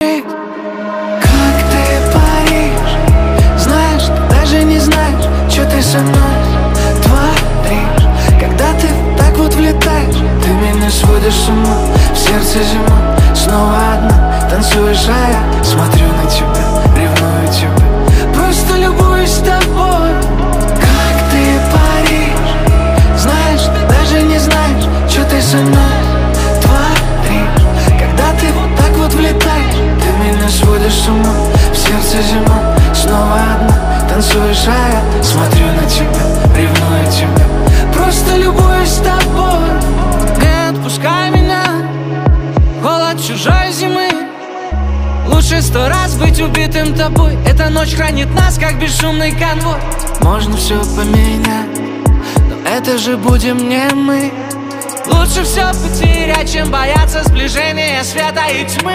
Как ты, Париж, знаешь, ты даже не знаешь, что ты со мной творишь. Когда ты так вот влетаешь, ты меня сводишь с ума. В сердце зима, снова одна. Танцуешь, а я смотрю на тебя, ревную тебя, просто любуюсь тобой. Как ты, Париж, знаешь, ты даже не знаешь, что ты со мной творишь. Когда ты вот так вот влетаешь, ты меня сводишь с ума. В сердце зима, снова одна. Танцуешь, а я смотрю на тебя, ревную тебя, просто любуюсь тобой. Не отпускай меня, холод чужой зимы. Лучше 100 раз быть убитым тобой. Эта ночь хранит нас, как бесшумный конвой. Можно все поменять, но это же будем не мы. Лучше все потерять, чем бояться сближения света и тьмы.